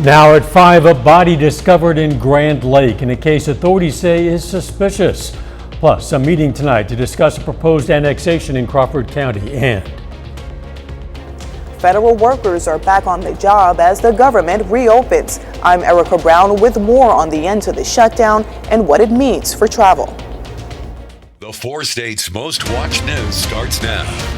Now at 5, a body discovered in Grand Lake in a case authorities say is suspicious. Plus, a meeting tonight to discuss a proposed annexation in Crawford County. And federal workers are back on the job as the government reopens. I'm Erica Brown with more on the end to the shutdown and what it means for travel. The 4 states' most watched news starts now.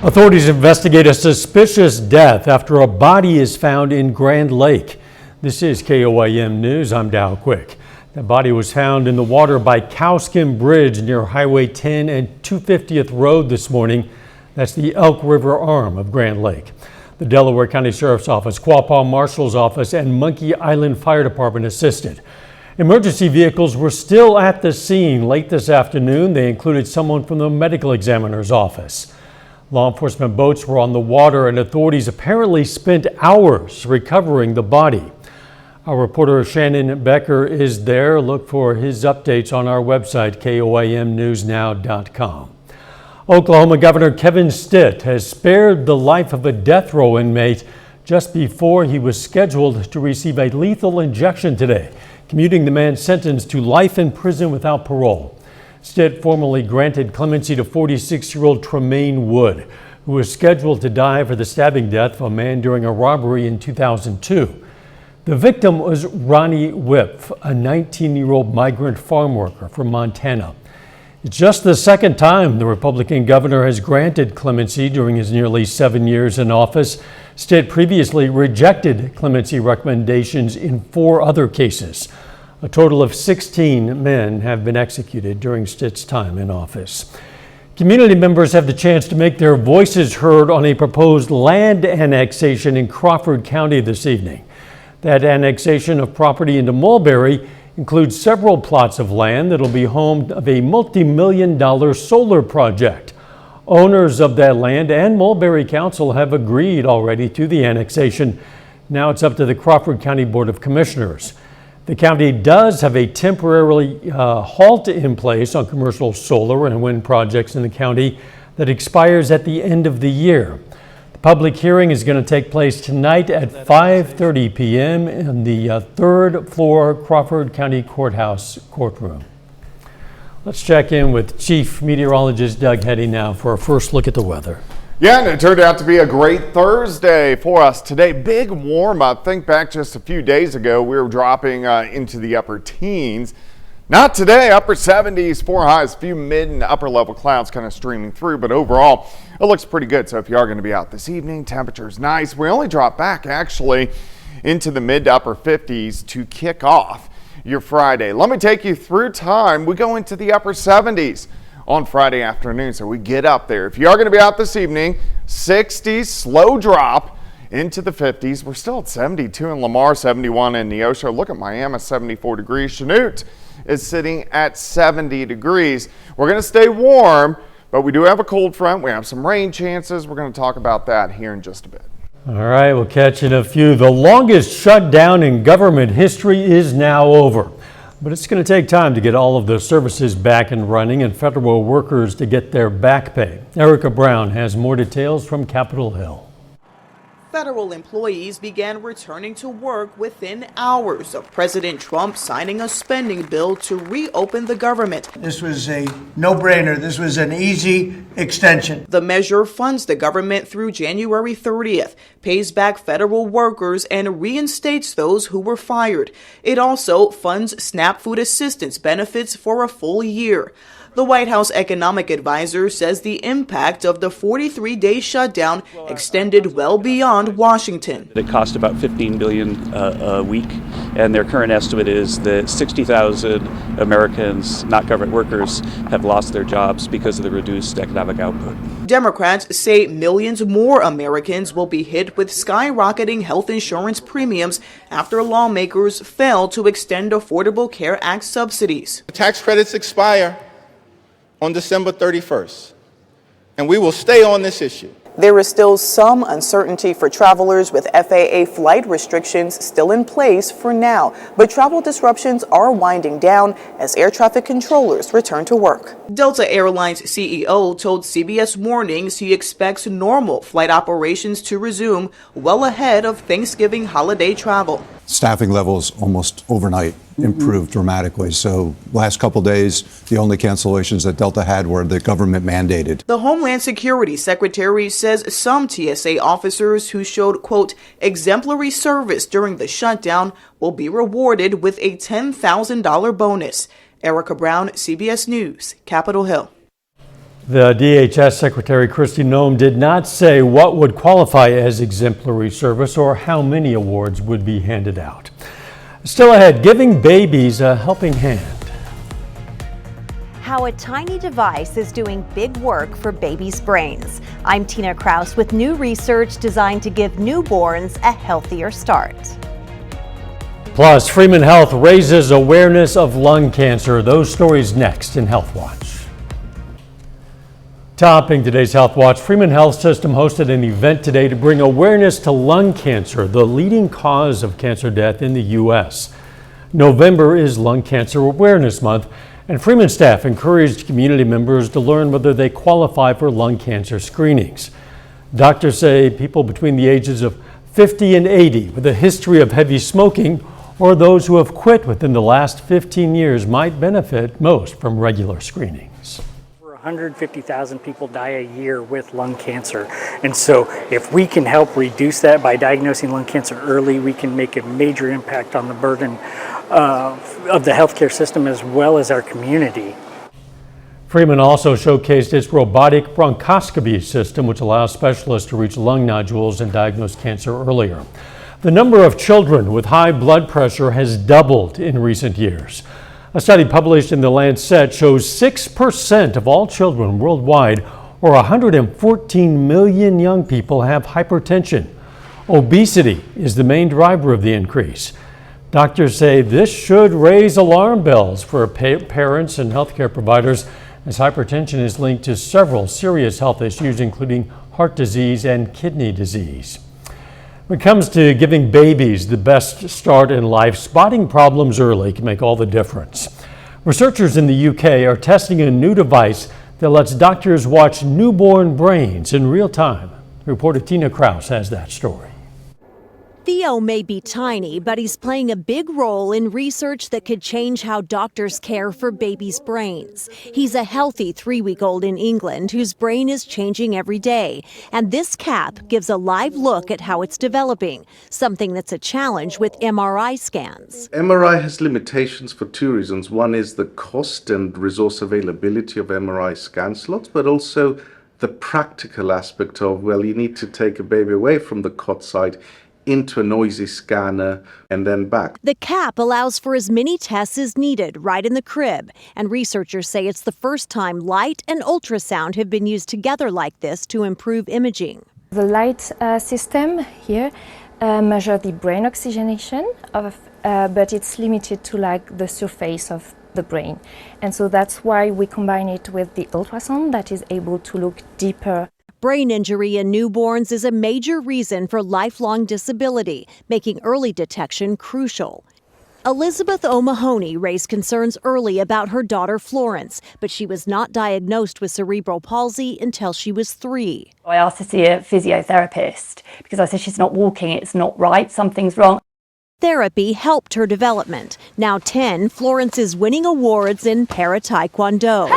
Authorities investigate a suspicious death after a body is found in Grand Lake. This is KOIM News. I'm Dow Quick. The body was found in the water by Cowskin Bridge near Highway 10 and 250th Road this morning. That's the Elk River arm of Grand Lake. The Delaware County Sheriff's Office, Quapaw Marshal's Office, and Monkey Island Fire Department assisted. Emergency vehicles were still at the scene late this afternoon. They included someone from the medical examiner's office. Law enforcement boats were on the water and authorities apparently spent hours recovering the body. Our reporter Shannon Becker is there. Look for his updates on our website, KOIMnewsnow.com. Oklahoma Governor Kevin Stitt has spared the life of a death row inmate just before he was scheduled to receive a lethal injection today, commuting the man's sentence to life in prison without parole. Stitt formally granted clemency to 46-year-old Tremaine Wood, who was scheduled to die for the stabbing death of a man during a robbery in 2002. The victim was Ronnie Whip, a 19-year-old migrant farm worker from Montana. It's just the second time the Republican governor has granted clemency during his nearly 7 years in office. Stitt previously rejected clemency recommendations in 4 other cases. A total of 16 men have been executed during Stitt's time in office. Community members have the chance to make their voices heard on a proposed land annexation in Crawford County this evening. That annexation of property into Mulberry includes several plots of land that'll be home of a multi-million-dollar solar project. Owners of that land and Mulberry Council have agreed already to the annexation. Now it's up to the Crawford County Board of Commissioners. The county does have a temporary halt in place on commercial solar and wind projects in the county that expires at the end of the year. The public hearing is going to take place tonight at 5:30 p.m. in the 3rd floor Crawford County Courthouse courtroom. Let's check in with Chief Meteorologist Doug Heddy now for a first look at the weather. Yeah, and it turned out to be a great Thursday for us today. Big warm up. Think back just a few days ago, we were dropping into the upper teens. Not today, upper 70s, 4 highs, a few mid and upper level clouds kind of streaming through, but overall it looks pretty good. So if you are going to be out this evening, temperature's nice. We only drop back actually into the mid to upper 50s to kick off your Friday. Let me take you through time. We go into the upper 70s. On Friday afternoon, so we get up there. If you are going to be out this evening, 60s, slow drop into the 50s. We're still at 72 in Lamar, 71 in Neosho. Look at Miami, 74 degrees. Chanute is sitting at 70 degrees. We're going to stay warm, but we do have a cold front. We have some rain chances. We're going to talk about that here in just a bit. All right, we'll catch you in a few. The longest shutdown in government history is now over. But it's going to take time to get all of the services back and running and federal workers to get their back pay. Erica Brown has more details from Capitol Hill. Federal employees began returning to work within hours of President Trump signing a spending bill to reopen the government. This was a no-brainer. This was an easy extension. The measure funds the government through January 30th, pays back federal workers, and reinstates those who were fired. It also funds SNAP food assistance benefits for a full year. The White House economic advisor says the impact of the 43-day shutdown extended well beyond Washington. It cost about $15 billion a week, and their current estimate is that 60,000 Americans, not government workers, have lost their jobs because of the reduced economic output. Democrats say millions more Americans will be hit with skyrocketing health insurance premiums after lawmakers failed to extend Affordable Care Act subsidies. The tax credits expire on December 31st, and we will stay on this issue. There is still some uncertainty for travelers with FAA flight restrictions still in place for now, but travel disruptions are winding down as air traffic controllers return to work. Delta Airlines CEO told CBS Mornings he expects normal flight operations to resume well ahead of Thanksgiving holiday travel. Staffing levels almost overnight improved dramatically. So last couple days, the only cancellations that Delta had were the government mandated. The Homeland Security Secretary says some TSA officers who showed, quote, exemplary service during the shutdown will be rewarded with a $10,000 bonus. Erica Brown, CBS News, Capitol Hill. The DHS Secretary Kristi Noem did not say what would qualify as exemplary service or how many awards would be handed out. Still ahead, giving babies a helping hand. How a tiny device is doing big work for babies' brains. I'm Tina Kraus with new research designed to give newborns a healthier start. Plus, Freeman Health raises awareness of lung cancer. Those stories next in Health Watch. Topping today's Health Watch, Freeman Health System hosted an event today to bring awareness to lung cancer, the leading cause of cancer death in the U.S. November is Lung Cancer Awareness Month, and Freeman staff encouraged community members to learn whether they qualify for lung cancer screenings. Doctors say people between the ages of 50 and 80 with a history of heavy smoking or those who have quit within the last 15 years might benefit most from regular screenings. 150,000 people die a year with lung cancer. And so if we can help reduce that by diagnosing lung cancer early, we can make a major impact on the burden of the healthcare system as well as our community. Freeman also showcased its robotic bronchoscopy system, which allows specialists to reach lung nodules and diagnose cancer earlier. The number of children with high blood pressure has doubled in recent years. A study published in The Lancet shows 6% of all children worldwide, or 114 million young people, have hypertension. Obesity is the main driver of the increase. Doctors say this should raise alarm bells for parents and healthcare providers, as hypertension is linked to several serious health issues, including heart disease and kidney disease. When it comes to giving babies the best start in life, spotting problems early can make all the difference. Researchers in the UK are testing a new device that lets doctors watch newborn brains in real time. Reporter Tina Kraus has that story. Theo may be tiny, but he's playing a big role in research that could change how doctors care for babies' brains. He's a healthy 3-week-old in England whose brain is changing every day. And this cap gives a live look at how it's developing, something that's a challenge with MRI scans. MRI has limitations for two reasons. One is the cost and resource availability of MRI scan slots, but also the practical aspect of, well, you need to take a baby away from the cot site into a noisy scanner and then back. The cap allows for as many tests as needed right in the crib, and researchers say it's the first time light and ultrasound have been used together like this to improve imaging. The light system here measures the brain oxygenation, but it's limited to like the surface of the brain. And so that's why we combine it with the ultrasound that is able to look deeper. Brain injury in newborns is a major reason for lifelong disability, making early detection crucial. Elizabeth O'Mahony raised concerns early about her daughter Florence, but she was not diagnosed with cerebral palsy until she was 3. I asked to see a physiotherapist because I said she's not walking, it's not right, something's wrong. Therapy helped her development. Now 10, Florence is winning awards in para-taekwondo.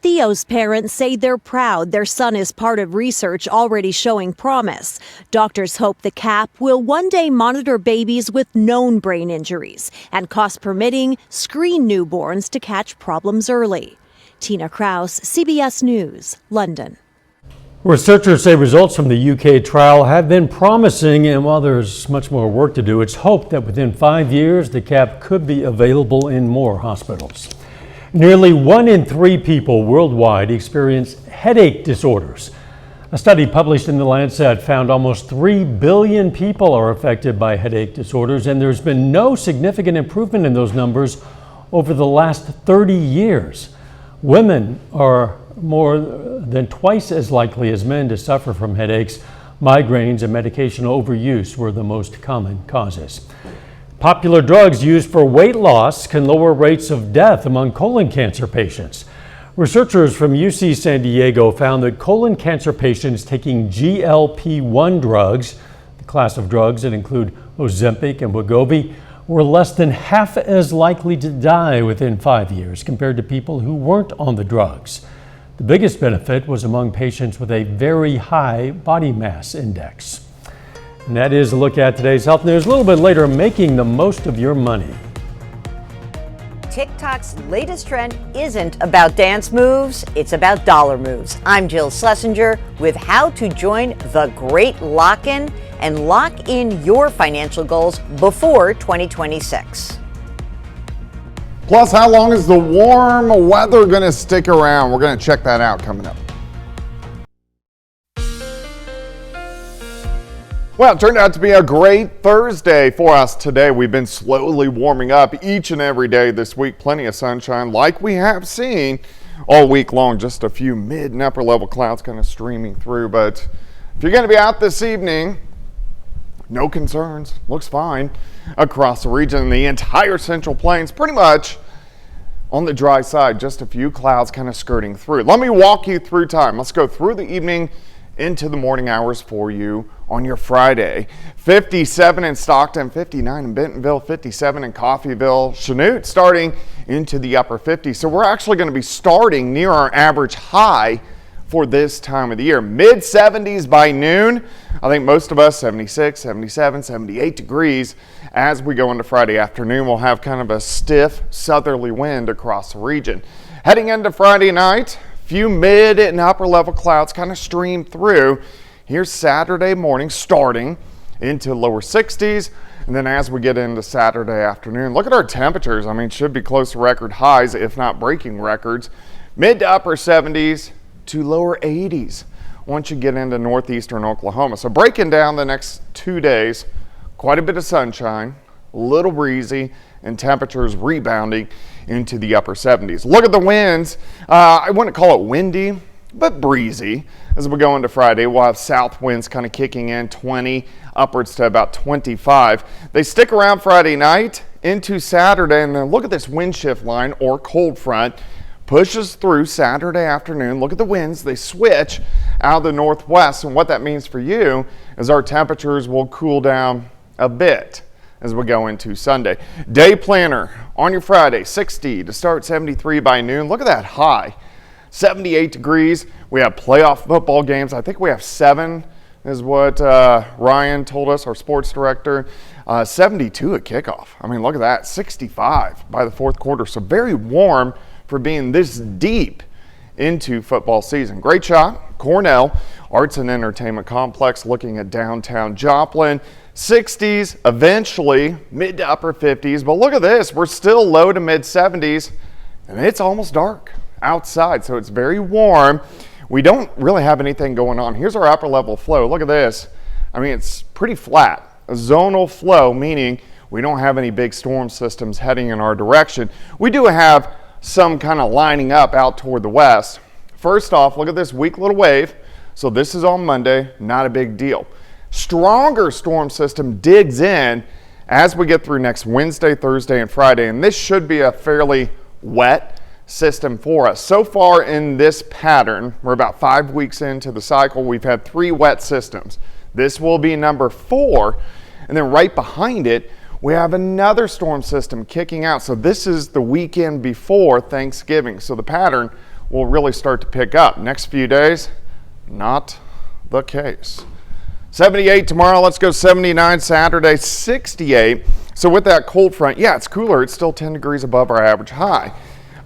Theo's parents say they're proud their son is part of research already showing promise. Doctors hope the cap will one day monitor babies with known brain injuries and, cost permitting, screen newborns to catch problems early. Tina Kraus, CBS News, London. Researchers say results from the UK trial have been promising, and while there's much more work to do, it's hoped that within 5 years the cap could be available in more hospitals. Nearly 1 in 3 people worldwide experience headache disorders. A study published in The Lancet found almost 3 billion people are affected by headache disorders, and there's been no significant improvement in those numbers over the last 30 years. Women are more than twice as likely as men to suffer from headaches. Migraines and medication overuse were the most common causes. Popular drugs used for weight loss can lower rates of death among colon cancer patients. Researchers from UC San Diego found that colon cancer patients taking GLP-1 drugs, the class of drugs that include Ozempic and Wegovy, were less than half as likely to die within 5 years compared to people who weren't on the drugs. The biggest benefit was among patients with a very high body mass index. And that is a look at today's health news. A little bit later, making the most of your money. TikTok's latest trend isn't about dance moves, it's about dollar moves. I'm Jill Schlesinger with how to join the great lock-in and lock in your financial goals before 2026. Plus, how long is the warm weather going to stick around? We're going to check that out coming up. Well, it turned out to be a great Thursday for us today. We've been slowly warming up each and every day this week. Plenty of sunshine like we have seen all week long. Just a few mid and upper level clouds kind of streaming through. But if you're going to be out this evening, no concerns. Looks fine across the region. The entire Central Plains pretty much on the dry side. Just a few clouds kind of skirting through. Let me walk you through time. Let's go through the evening into the morning hours for you on your Friday. 57 in Stockton, 59 in Bentonville, 57 in Coffeyville, Chanute starting into the upper 50s. So we're actually going to be starting near our average high for this time of the year. Mid 70s by noon. I think most of us 76, 77, 78 degrees. As we go into Friday afternoon, we'll have kind of a stiff southerly wind across the region. Heading into Friday night, few mid and upper level clouds kind of stream through. Here's Saturday morning starting into lower 60s. And then as we get into Saturday afternoon, look at our temperatures. I mean, should be close to record highs, if not breaking records. Mid to upper 70s to lower 80s once you get into northeastern Oklahoma. So breaking down the next 2 days, quite a bit of sunshine, a little breezy, and temperatures rebounding into the upper 70s. Look at the winds. I wouldn't call it windy, but breezy. As we go into Friday, we'll have south winds kind of kicking in 20 upwards to about 25. They stick around Friday night into Saturday, and then look at this wind shift line or cold front pushes through Saturday afternoon. Look at the winds. They switch out of the northwest, and what that means for you is our temperatures will cool down a bit as we go into Sunday. Day planner on your Friday, 60 to start, 73 by noon. Look at that high, 78 degrees. We have playoff football games. I think we have 7 is what Ryan told us, our sports director. 72 at kickoff. I mean, look at that, 65 by the fourth quarter. So very warm for being this deep into football season. Great shot, Cornell Arts and Entertainment Complex looking at downtown Joplin. 60s, eventually mid to upper 50s, but look at this, we're still low to mid 70s, and it's almost dark outside, so it's very warm. We don't really have anything going on. Here's our upper level flow. Look at this. I mean, it's pretty flat. A zonal flow, meaning we don't have any big storm systems heading in our direction. We do have some kind of lining up out toward the west. First off, look at this weak little wave. So this is on Monday, not a big deal. Stronger storm system digs in as we get through next Wednesday, Thursday, and Friday, and this should be a fairly wet system for us. So far in this pattern, we're about 5 weeks into the cycle, we've had 3 wet systems. This will be number 4, and then right behind it, we have another storm system kicking out. So this is the weekend before Thanksgiving, so the pattern will really start to pick up. Next few days, not the case. 78 tomorrow, let's go 79 Saturday, 68. So with that cold front, yeah, it's cooler. It's still 10 degrees above our average high.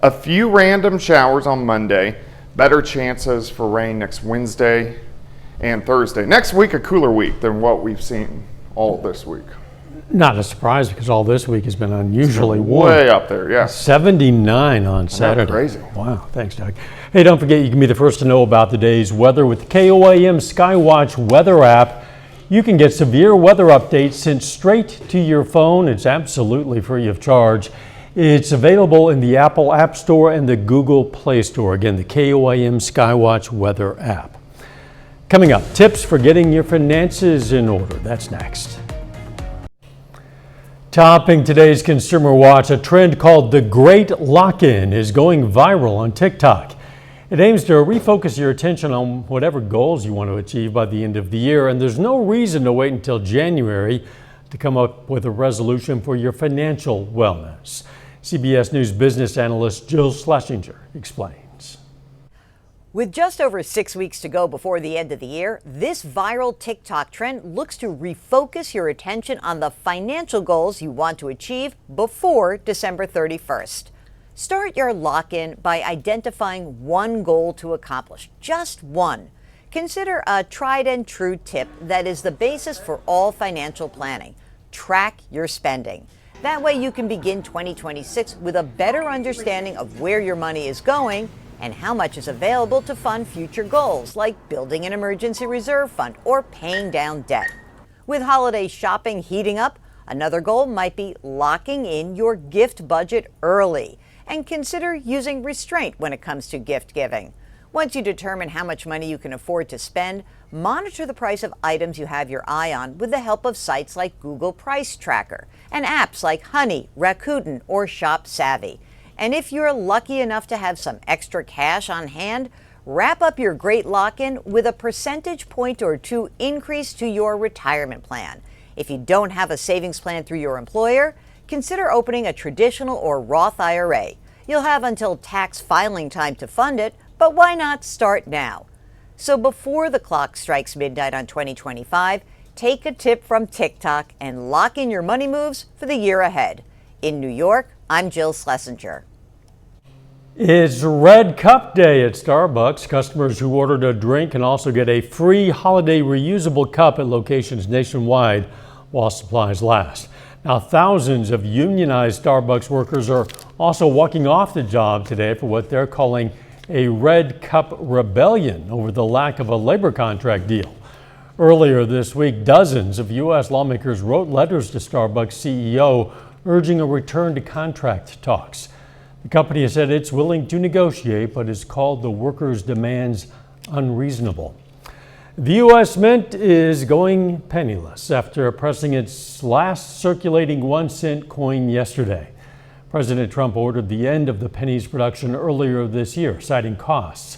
A few random showers on Monday, better chances for rain next Wednesday and Thursday. Next week, a cooler week than what we've seen all this week. Not a surprise because all this week has been unusually warm. Way up there, yeah. 79 on Saturday. Crazy. Wow, thanks, Doug. Hey, don't forget you can be the first to know about the day's weather with the KOAM Skywatch weather app. You can get severe weather updates sent straight to your phone. It's absolutely free of charge. It's available in the Apple App Store and the Google Play Store. Again, the KOAM Skywatch Weather app. Coming up, tips for getting your finances in order. That's next. Topping today's Consumer Watch, a trend called the Great Lock-In is going viral on TikTok. It aims to refocus your attention on whatever goals you want to achieve by the end of the year, and there's no reason to wait until January to come up with a resolution for your financial wellness. CBS News business analyst Jill Schlesinger explains. With just over 6 weeks to go before the end of the year, this viral TikTok trend looks to refocus your attention on the financial goals you want to achieve before December 31st. Start your lock-in by identifying one goal to accomplish, just one. Consider a tried and true tip that is the basis for all financial planning. Track your spending. That way you can begin 2026 with a better understanding of where your money is going and how much is available to fund future goals, like building an emergency reserve fund or paying down debt. With holiday shopping heating up, another goal might be locking in your gift budget early. And consider using restraint when it comes to gift giving. Once you determine how much money you can afford to spend, monitor the price of items you have your eye on with the help of sites like Google Price Tracker and apps like Honey, Rakuten, or Shop Savvy. And if you're lucky enough to have some extra cash on hand, wrap up your great lock-in with a percentage point or two increase to your retirement plan. If you don't have a savings plan through your employer, consider opening a traditional or Roth IRA. You'll have until tax filing time to fund it, but why not start now? So before the clock strikes midnight on 2025, take a tip from TikTok and lock in your money moves for the year ahead. In New York, I'm Jill Schlesinger. It's Red Cup Day at Starbucks. Customers who ordered a drink can also get a free holiday reusable cup at locations nationwide while supplies last. Now, thousands of unionized Starbucks workers are also walking off the job today for what they're calling a Red Cup rebellion over the lack of a labor contract deal. Earlier this week, dozens of U.S. lawmakers wrote letters to Starbucks CEO urging a return to contract talks. The company has said it's willing to negotiate, but has called the workers' demands unreasonable. The U.S. Mint is going penniless after pressing its last circulating 1-cent coin yesterday. President Trump ordered the end of the penny's production earlier this year, citing costs.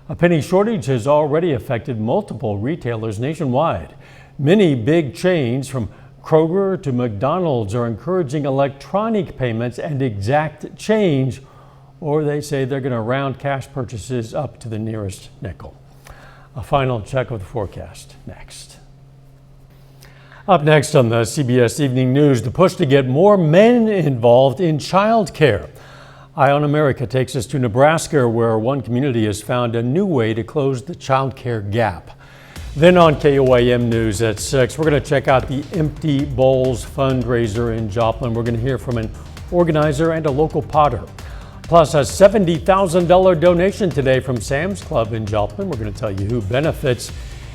A penny shortage has already affected multiple retailers nationwide. Many big chains, from Kroger to McDonald's, are encouraging electronic payments and exact change, or they say they're going to round cash purchases up to the nearest nickel. A final check of the forecast next. Up next on the CBS Evening News, the push to get more men involved in child care. Eye on America takes us to Nebraska, where one community has found a new way to close the child care gap. Then on KOAM News at 6, we're going to check out the Empty Bowls fundraiser in Joplin. We're going to hear from an organizer and a local potter. Plus a $70,000 donation today from Sam's Club in Joplin. We're going to tell you who benefits.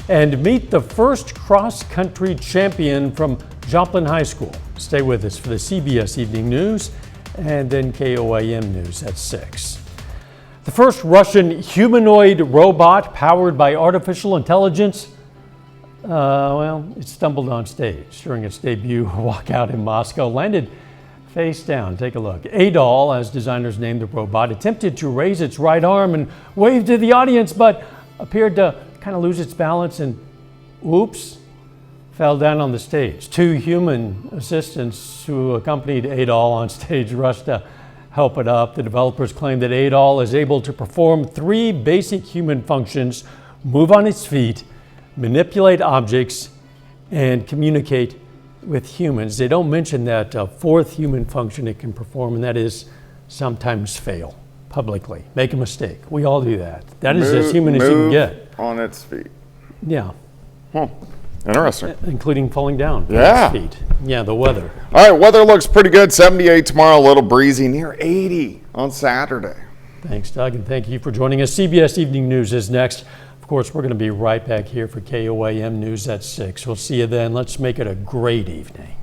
And meet the first cross-country champion from Joplin High School. Stay with us for the CBS Evening News and then KOAM News at 6. The first Russian humanoid robot powered by artificial intelligence, it stumbled on stage during its debut walkout in Moscow, landed face down. Take a look. Adol, as designers named the robot, attempted to raise its right arm and wave to the audience, but appeared to kind of lose its balance and, whoops, fell down on the stage. Two human assistants who accompanied Adol on stage rushed to help it up. The developers claim that Adol is able to perform 3 basic human functions: move on its feet, manipulate objects, and communicate with humans. They don't mention that 4th human function it can perform, and that is sometimes fail publicly, make a mistake. We all do that. That is as human as you can get. On its feet. Yeah. Interesting. Including falling down. Yeah. On its feet. Yeah, the weather. All right, weather looks pretty good. 78 tomorrow, a little breezy, near 80 on Saturday. Thanks, Doug, and thank you for joining us. CBS Evening News is next. Of course, we're going to be right back here for KOAM News at 6. We'll see you then. Let's make it a great evening.